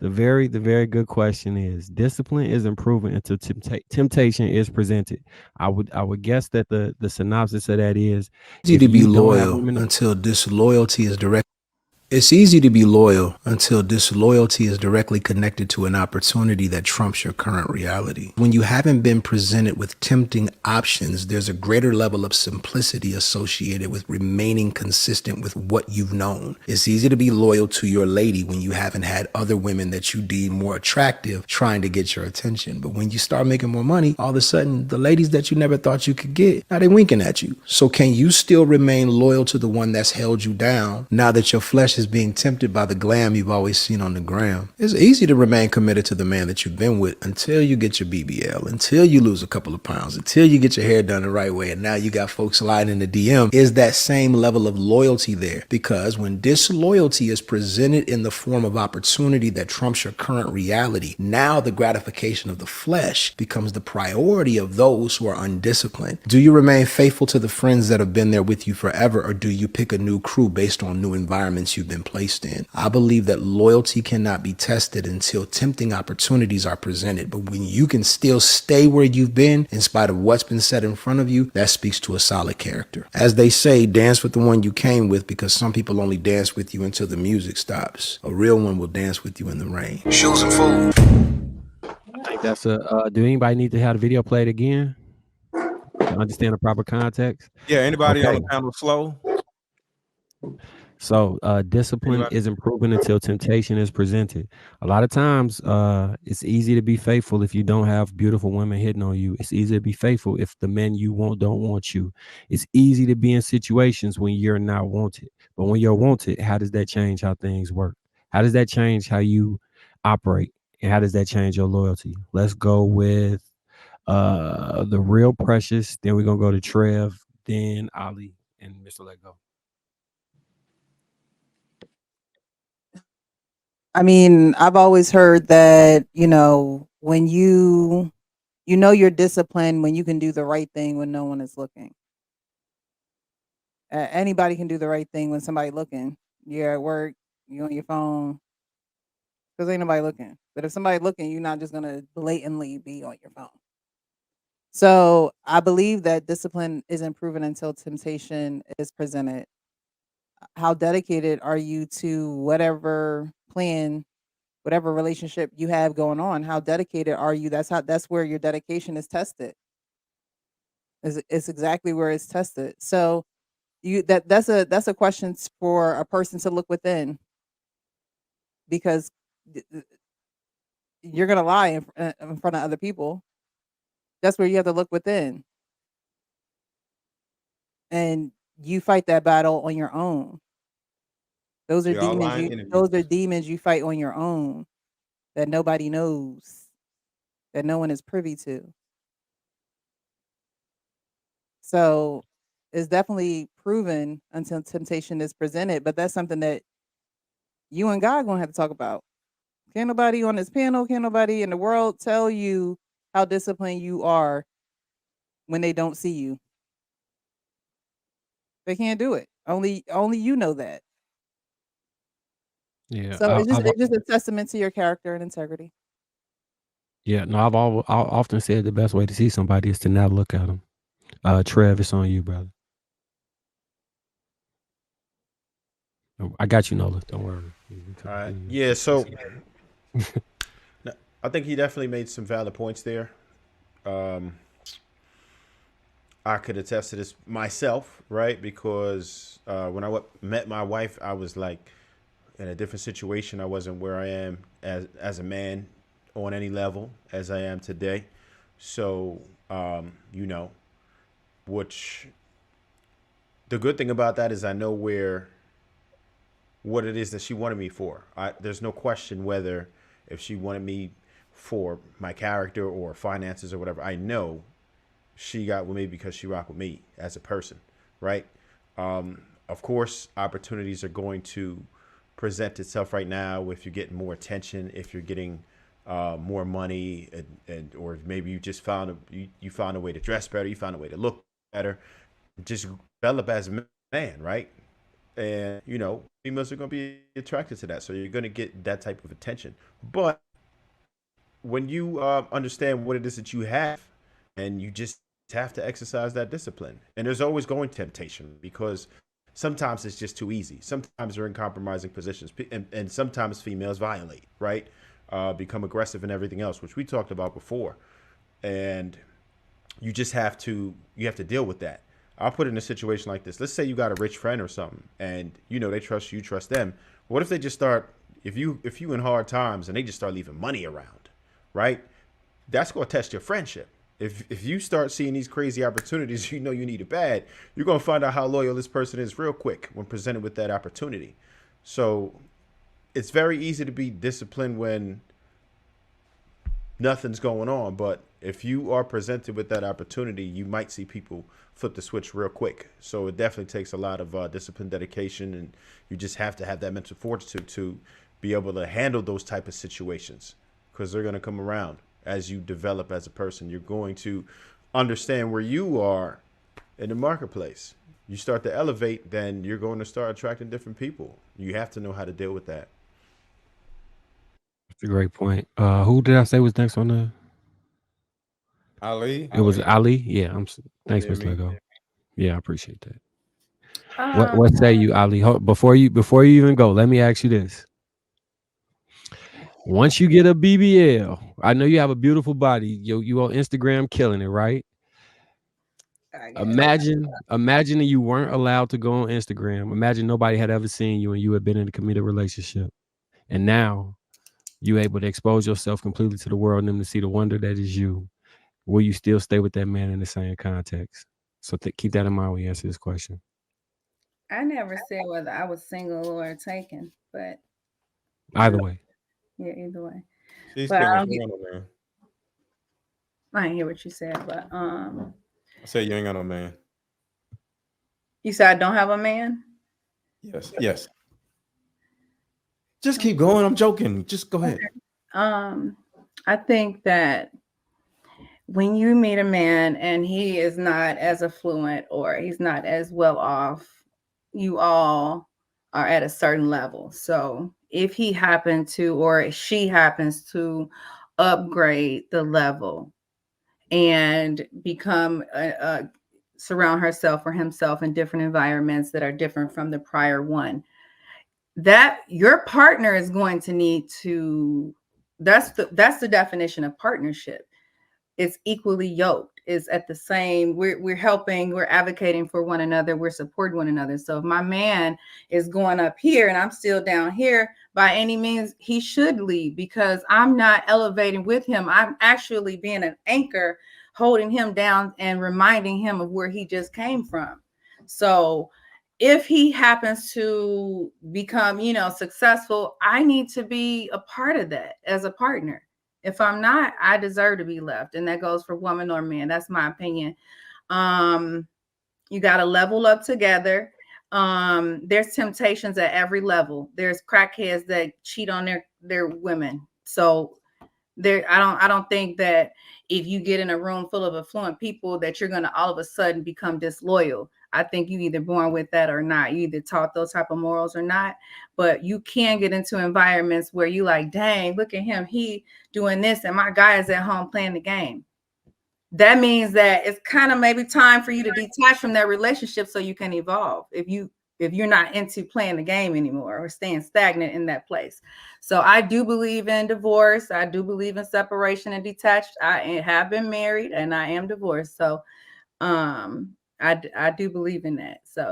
The very good question is discipline is improving until temptation is presented. I would guess that the synopsis of that is Easy if to be you don't have loyal women. until disloyalty is direct. It's easy to be loyal until disloyalty is directly connected to an opportunity that trumps your current reality. When you haven't been presented with tempting options, there's a greater level of simplicity associated with remaining consistent with what you've known. It's easy to be loyal to your lady when you haven't had other women that you deem more attractive trying to get your attention. But when you start making more money, all of a sudden, the ladies that you never thought you could get, now they winking at you. So can you still remain loyal to the one that's held you down now that your flesh is being tempted by the glam you've always seen on the gram? It's easy to remain committed to the man that you've been with until you get your BBL, until you lose a couple of pounds, until you get your hair done the right way, and now you got folks sliding in the DM. Is that same level of loyalty there? Because when disloyalty is presented in the form of opportunity that trumps your current reality, now the gratification of the flesh becomes the priority of those who are undisciplined. Do you remain faithful to the friends that have been there with you forever, or do you pick a new crew based on new environments you've been placed in? I believe that loyalty cannot be tested until tempting opportunities are presented. But when you can still stay where you've been in spite of what's been set in front of you, that speaks to a solid character. As they say, dance with the one you came with, because some people only dance with you until the music stops. A real one will dance with you in the rain. Shoes and food. I think that's a. Do anybody need to have the video played again to understand the proper context? Yeah, anybody on Okay. the panel slow? So discipline Anybody? is improving until temptation is presented. A lot of times, it's easy to be faithful if you don't have beautiful women hitting on you. It's easy to be faithful if the men you want don't want you. It's easy to be in situations when you're not wanted. But when you're wanted, how does that change how things work? How does that change how you operate? And how does that change your loyalty? Let's go with the real precious. Then we're gonna go to Trev, then Ali, and Mr. Let Go. I mean, I've always heard that, when you're disciplined when you can do the right thing when no one is looking. Anybody can do the right thing when somebody looking. You're at work, you on your phone, because ain't nobody looking. But if somebody looking, you're not just gonna blatantly be on your phone. So I believe that discipline isn't proven until temptation is presented. How dedicated are you to whatever plan, whatever relationship you have going on? How dedicated are you? That's where your dedication is tested. It's exactly where it's tested. So that's a question for a person to look within, because you're gonna lie in front of other people. That's where you have to look within, and you fight that battle on your own. Those are We all demons lying you interviews. those are demons you fight on your own, that nobody knows, that no one is privy to. So it's definitely proven until temptation is presented, but that's something that you and God gonna have to talk about. Can't nobody on this panel, can't nobody in the world tell you how disciplined you are when they don't see you. They can't do it. Only you know that. Yeah, So it's just a testament to your character and integrity. yeah. No, I often said the best way to see somebody is to not look at them. Trev, it's on you, brother. I got you, Nola. Don't worry. All right. Yeah. So no, I think he definitely made some valid points there. Um, I could attest to this myself, right? Because when met my wife, I was like in a different situation. I wasn't where I am as a man on any level as I am today. So you know, which the good thing about that is I know where what it is that she wanted me for. There's no question whether if she wanted me for my character or finances or whatever. I know she got with me because she rocked with me as a person, right? Of course, opportunities are going to present itself right now if you're getting more attention, if you're getting more money, and or maybe you just you found a way to dress better, you found a way to look better, just develop as a man, right? And females are going to be attracted to that, so you're going to get that type of attention. But when you understand what it is that you have, and you just have to exercise that discipline, and there's always going temptation, because sometimes it's just too easy. Sometimes they're in compromising positions, and sometimes females violate, right? Become aggressive and everything else, which we talked about before. And you have to deal with that. I'll put it in a situation like this. Let's say you got a rich friend or something, and they trust you, trust them. What if they just start, if you in hard times, and they just start leaving money around, right? That's going to test your friendship. If you start seeing these crazy opportunities, you need it bad, you're going to find out how loyal this person is real quick when presented with that opportunity. So it's very easy to be disciplined when nothing's going on. But if you are presented with that opportunity, you might see people flip the switch real quick. So it definitely takes a lot of discipline, dedication, and you just have to have that mental fortitude to be able to handle those type of situations, because they're going to come around as you develop as a person. You're going to understand where you are in the marketplace. You start to elevate, then you're going to start attracting different people. You have to know how to deal with that. That's a great point. Who did I say was next on the? Ali, It was Ali. Yeah, thanks, yeah, Mr. me. Lego. Yeah, I appreciate that. Um, What say you, Ali? Before you even go, let me ask you this. Once you get a BBL, I know you have a beautiful body. You on Instagram killing it, right? I guess. Imagine that you weren't allowed to go on Instagram. Imagine nobody had ever seen you and you had been in a committed relationship. And now you able to expose yourself completely to the world and them to see the wonder that is you. Will you still stay with that man in the same context? So keep that in mind when you answer this question. I never said whether I was single or taken, but Either way. yeah, either way. She's But single. She ain't got no man. I didn't hear what you said, but I said you ain't got no man. you said I don't have a man. Yes, yes. Just keep going. I'm joking. Just go ahead. I think that when you meet a man and he is not as affluent or he's not as well off, you all are at a certain level. So if he happened to, or she happens to upgrade the level and become surround herself or himself in different environments that are different from the prior one, that your partner is going to need to, that's the definition of partnership. It's equally yoked. It's at the same, we're helping, we're advocating for one another, we're supporting one another. So if my man is going up here and I'm still down here, by any means he should leave, because I'm not elevating with him. I'm actually being an anchor, holding him down and reminding him of where he just came from. So if he happens to become, successful, I need to be a part of that as a partner. If I'm not, I deserve to be left. And that goes for woman or man. That's my opinion. You got to level up together. There's temptations at every level. There's crackheads that cheat on their women. So I don't think that if you get in a room full of affluent people that you're going to all of a sudden become disloyal. I think you either born with that or not. You either taught those type of morals or not. But you can get into environments where you like, dang, look at him, he doing this, and my guy is at home playing the game. That means that it's kind of maybe time for you to detach from that relationship so you can evolve. If you're not into playing the game anymore or staying stagnant in that place. So I do believe in divorce. I do believe in separation and detached. I have been married and I am divorced. So I do believe in that. So